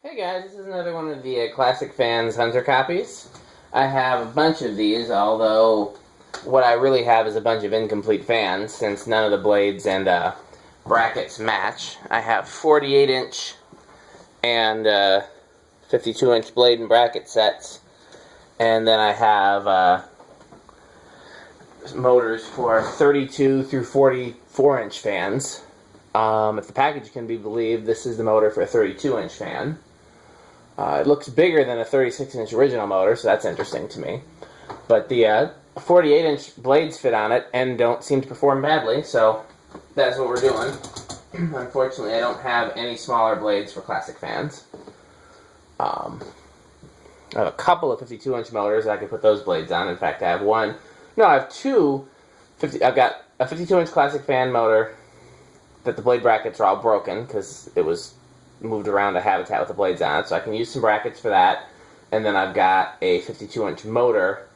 Hey guys, this is another one of the Classic Fans Hunter copies. I have a bunch of these, although what I really have is a bunch of incomplete fans, since none of the blades and brackets match. I have 48-inch and 52-inch blade and bracket sets, and then I have motors for 32 through 44-inch fans. If the package can be believed, this is the motor for a 32-inch fan. It looks bigger than a 36-inch original motor, so that's interesting to me. But the 48-inch blades fit on it and don't seem to perform badly, so that's what we're doing. Unfortunately, I don't have any smaller blades for classic fans. I have a couple of 52-inch motors. I could put those blades on. In fact, I have one. No, I have two. I've got a 52-inch classic fan motor that the blade brackets are all broken because it was moved around to habitat with the blades on it, so I can use some brackets for that. And then I've got a 52-inch motor.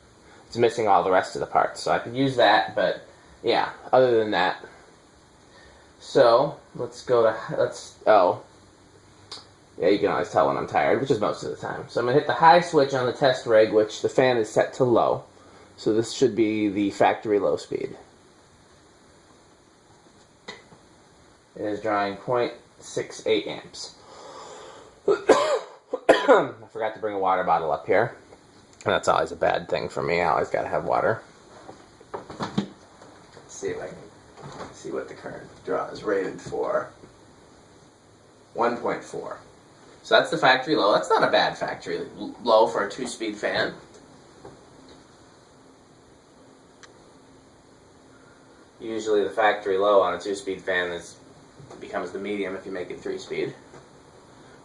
It's missing all the rest of the parts, so I could use that, but yeah, other than that. So, let's go to, yeah, you can always tell when I'm tired, which is most of the time. So I'm going to hit the high switch on the test rig, which the fan is set to low. So this should be the factory low speed. It is drawing 0.68 amps. I forgot to bring a water bottle up here. And that's always a bad thing for me. I always got to have water. Let's see if I can see what the current draw is rated for. 1.4. So that's the factory low. That's not a bad factory low for a 2-speed fan. Usually the factory low on a 2-speed fan becomes the medium if you make it 3-speed.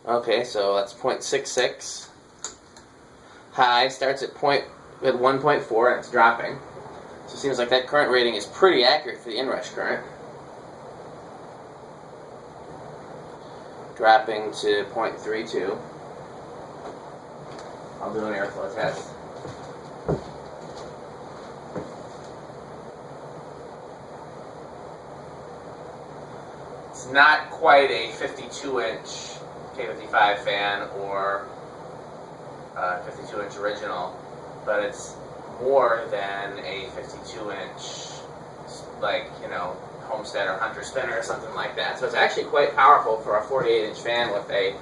Okay, so that's 0.66. High starts at 1.4 and it's dropping. So it seems like that current rating is pretty accurate for the inrush current. Dropping to 0.32. I'll do an airflow test. It's not quite a 52-inch K55 fan or 52-inch original, but it's more than a 52-inch, like, you know, Homestead or Hunter spinner or something like that. So it's actually quite powerful for a 48-inch fan with a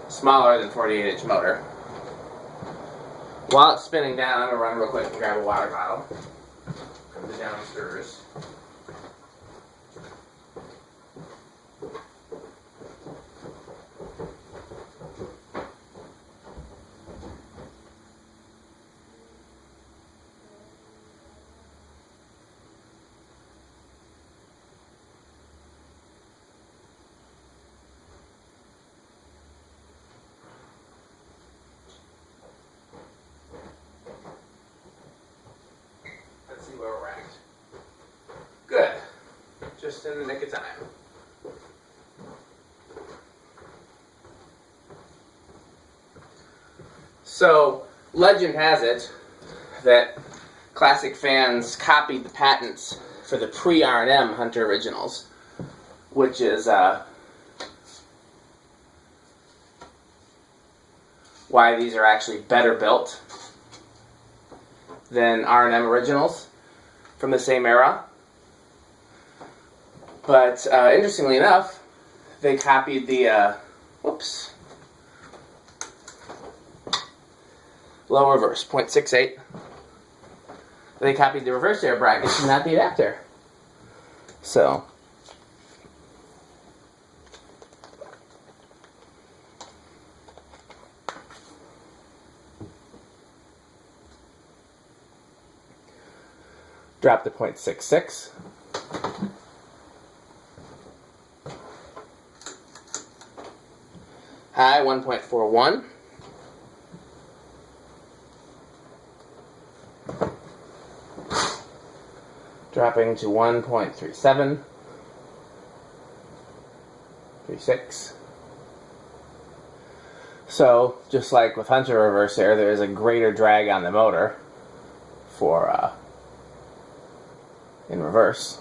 smaller than 48-inch motor. While it's spinning down, I'm going to run real quick and grab a water bottle from the downstairs. See where we're at. Good. Just in the nick of time. So, legend has it that classic fans copied the patents for the pre-R&M Hunter originals, which is why these are actually better built than R&M originals from the same era. But interestingly enough, they copied the low reverse, 0.68. They copied the reversair brackets and not the adaptaire. So drop to 0.66. High 1.41. Dropping to 1.37. 36. So, just like with Hunter reversair, there is a greater drag on the motor for in reverse.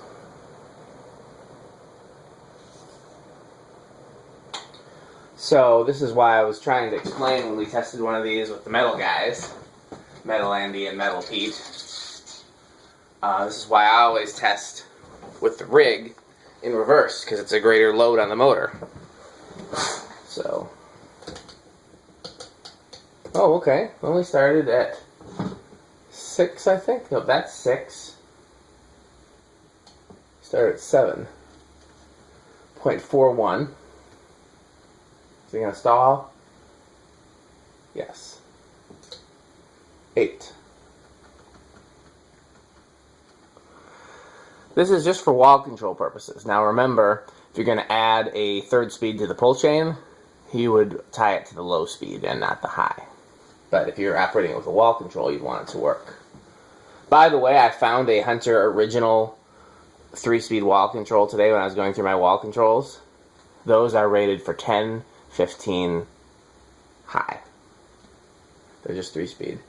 So this is why I was trying to explain when we tested one of these with the metal guys, Metal Andy and Metal Pete. This is why I always test with the rig in reverse, because it's a greater load on the motor. So, oh, okay. Only started at 6, I think. No, that's 6. Started at 7.41. Is he going to stall? Yes. 8. This is just for wall control purposes. Now remember, if you're going to add a third speed to the pull chain, you would tie it to the low speed and not the high. But if you're operating it with a wall control, you'd want it to work. By the way, I found a Hunter original 3-speed wall control today when I was going through my wall controls. Those are rated for 10, 15 high. They're just 3-speed.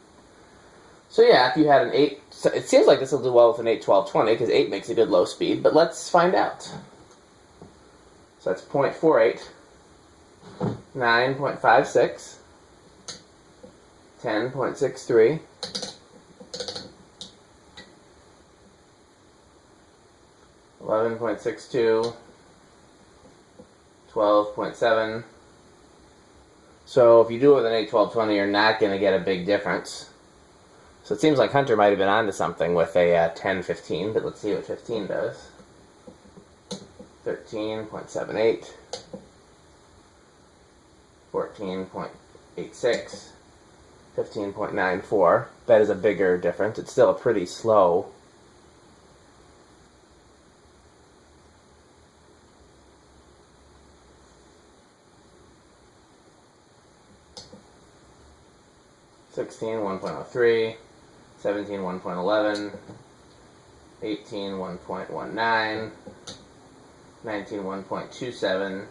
So yeah, if you had an 8, it seems like this will do well with an 8, 12, 20, because 8 makes a good low speed, but let's find out. So that's 0.48, 9.56, 10.63, 11.62, 12.7. So if you do it with an 8, 12, 20, you're not going to get a big difference. So it seems like Hunter might have been onto something with a 10, 15, but let's see what 15 does. 13.78, 14.86, 15.94. That is a bigger difference. It's still a pretty slow. $16, 1.03, 17, 1.11, 18, 1.19, 19, 1.27,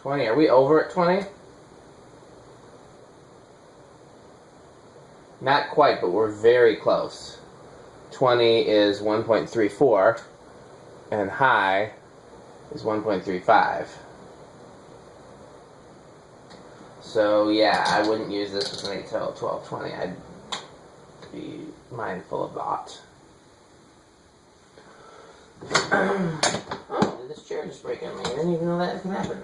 20. Are we over at 20? Not quite, but we're very close. 20 is 1.34, and high is 1.35. So yeah, I wouldn't use this with an 8, 12, 20. I'd be mindful of that. Oh, did this chair just break on me? I didn't even know that can happen.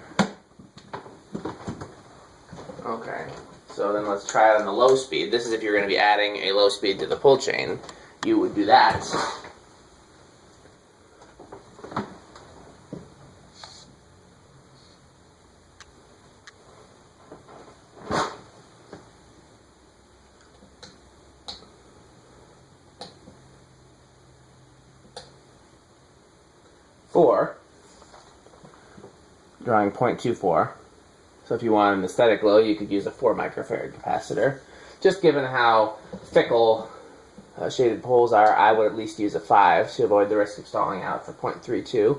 Okay, so then let's try it on the low speed. This is if you're going to be adding a low speed to the pull chain. You would do that. Drawing 0.24. So if you want an aesthetic low, you could use a 4 microfarad capacitor. Just given how fickle shaded poles are, I would at least use a 5 to avoid the risk of stalling out for 0.32.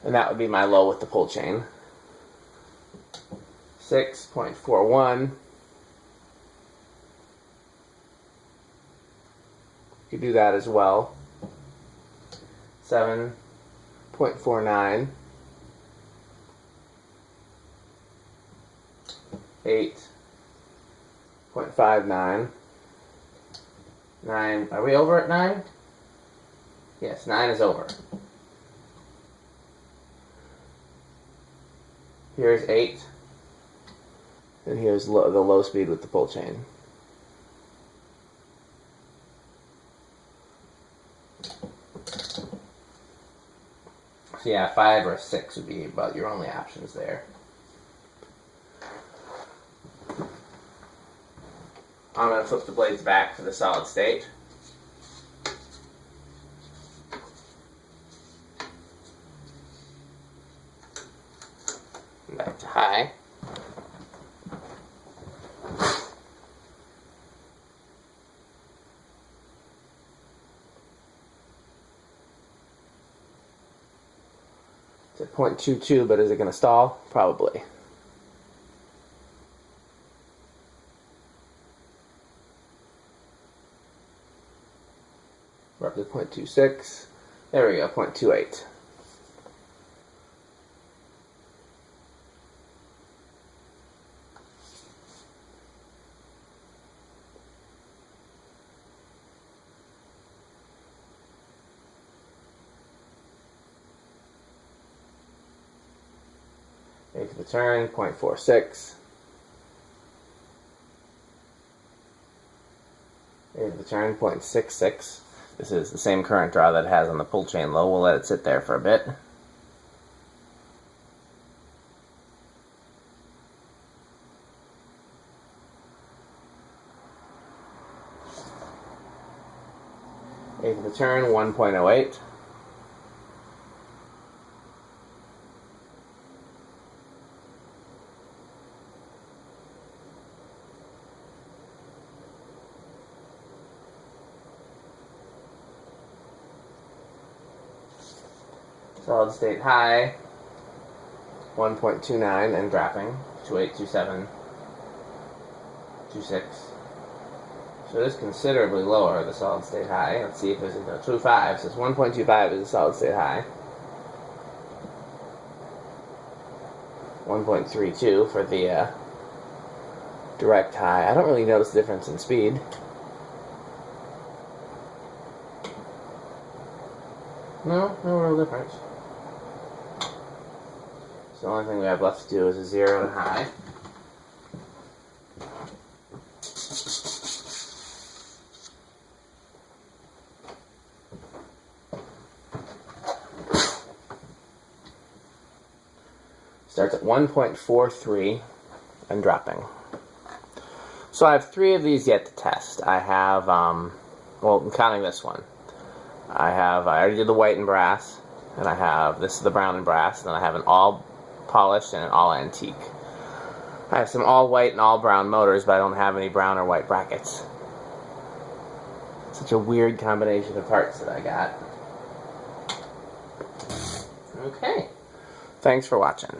And that would be my low with the pull chain. 6.41. You could do that as well. 7.49, 8.59, 9. Are we over at 9? Yes, 9 is over. Here's 8, and here's the low speed with the pull chain. So yeah, 5 or 6 would be about your only options there. I'm going to flip the blades back to the solid state. Back to high. It's at 0.22, but is it going to stall? Probably. We're up to 0.26. There we go, 0.28. Eighth of a turn, 0.46. Eighth of a turn, 0.66. This is the same current draw that it has on the pull chain low. We'll let it sit there for a bit. Eighth of a turn, 1.08. Solid state high, 1.29 and dropping, 28, 27, 26. So it is considerably lower, the solid state high. Let's see if there's a 25. So it's 1.25 is the solid state high. 1.32 for the direct high. I don't really notice the difference in speed. No real difference. So the only thing we have left to do is a 0 and high. Starts at 1.43 and dropping. So I have 3 of these yet to test. I have, well, I'm counting this one. I already did the white and brass, and this is the brown and brass, and then I have an all polished and an all antique. I have some all white and all brown motors, but I don't have any brown or white brackets. Such a weird combination of parts that I got. Okay. Thanks for watching.